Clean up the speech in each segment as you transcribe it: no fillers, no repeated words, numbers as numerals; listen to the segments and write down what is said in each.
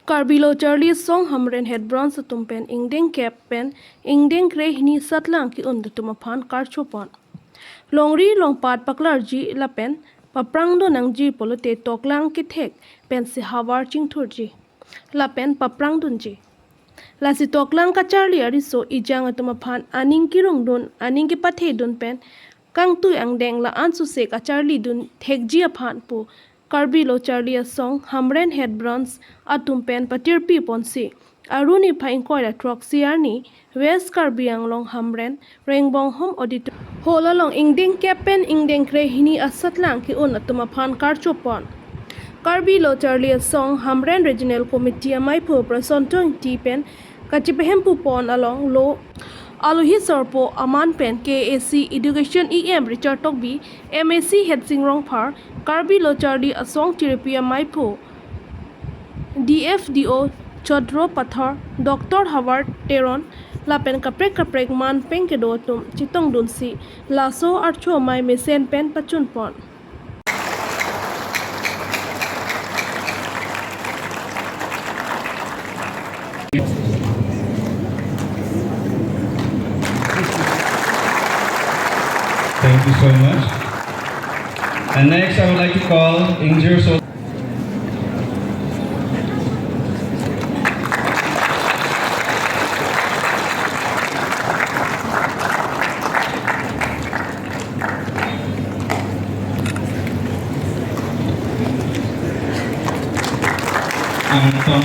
Karbi lo Charli Asong Hamren head bronze atum pen ingdeng cap pen ingdeng kre hini satlang ki und tuma phan karcho pon. Longri long pat paklar ji la pen paprang do nang ji polote toklang ki thek pen si hawar ching thur ji. La pen paprang dun ji. La si toklang ka Charli ariso ijang atuma phan aning ki rung dun aning ki pathe dun pen kang tu ang deng la ansu se ka Charli dun thek ji phan pu Karbi lo Charli Asong Hamren head bronze atum pen patir pi ponsi aruni phain koira trok siarni West Karbi anglong Hamren Rengbong home auditor hola long ingding capen ingdeng kre hini asatlang ki un atuma phan karcho pon Karbi lo Charli Asong Hamren regional committee amai pho prasonton ti pen kachipehem pu pon along lo Aluhi Sorpo Aman Pen KAC Education EM Richard Tokbi MAC Head Singrong Par Karbi lo Charli Asong Tiripia Maipo DFDO Chodro Pathar Dr. Howard Teron Lapen Kaprek Man Pen Kedotum Chitong Dunsi Laso Archo Mai Mesen Pen Pachun Pon Thank you so much. And next, I would like to call Injur So. Tom,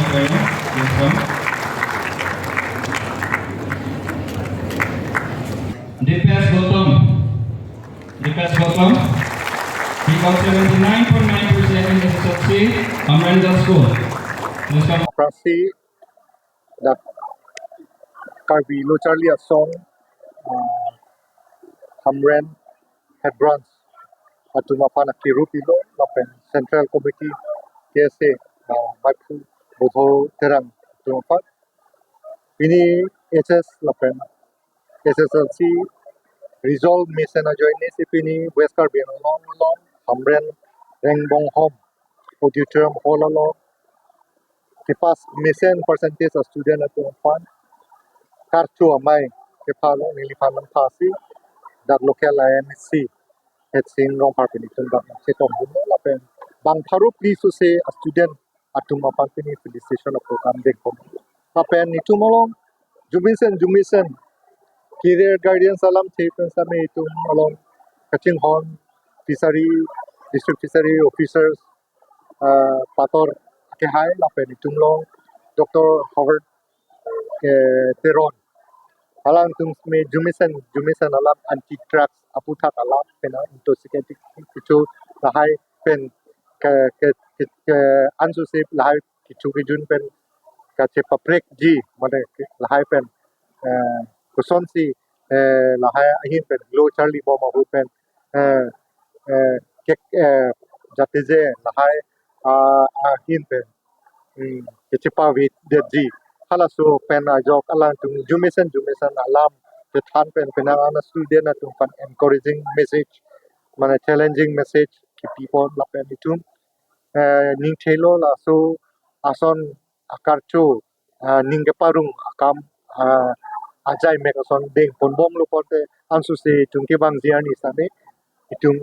DPS Gautam. He got 79.9% in the SSLC, Hamren School. Prasi that Karbi lo Charli Asong Hamren head bronze atuma pana kirupilo lapen Central Committee KSA Maipu Bodho Terang atuma pan ini SS lapen SSLC Resolve Mission Ajoini Sipini West Karbi long Hamren Rengbong Home Auditorium Hall along the pass mission percentage of student at one karcho amai ke phalo nili phanan phasi that local IMC het sing rong parpini tunda se tom bun la pen bang tharu please to say a student atuma parpini felicitation of program de kom la pen nitumolong jumisen career guidance alam thepen same itum along kaching hon fishery district fishery officers pator ke hai la pen itumlong Dr. Howard Teron alang tum me jumisen alam anti drugs aputat alam pena intoxicating kichu lahai pen ke ansu se lahai kichu kijun pen ka che paprek ji mane lahai pen kuson si lahai ahin pen lo Charli boma hu pen ke jatize lahai ahin pen ke chepa wit de ji hala so pen ajok alang tum jumisen alam the than pen penang ana student atum pan encouraging message mana challenging message ki people la pen itum ning thelo la so ason akarcho ning ke parung akam ajai mek ason deng ponbom lo pote ansu se tum ke bang jiani same itum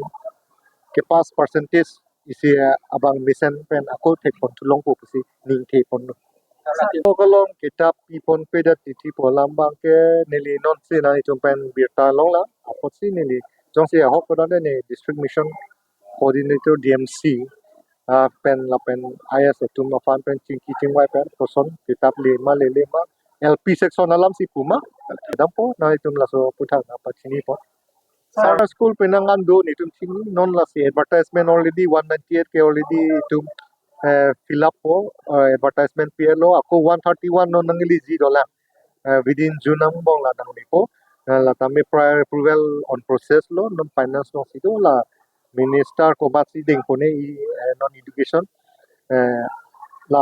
ke pass percentage isi abang mission pen ako thek pon tulong po si ning the pon Kolong kitab ipon peda titi polam bangke nili non si na pen birta long la apot si nili jong si ahok pada ne district mission coordinator DMC pen la pen IS tum no fan pen chingki chingwai pen koson kitab lema LP section alam si puma dampo na itum la so putang apa chini po Sara school penangan do ni tum chini non la si advertisement already 198 ke already tum fill up po advertisement PLO ako 131 no nangili $0 within June ang bong la nang po la tami prior approval on process lo non finance no sido la minister ko bat si ding ko ne non education la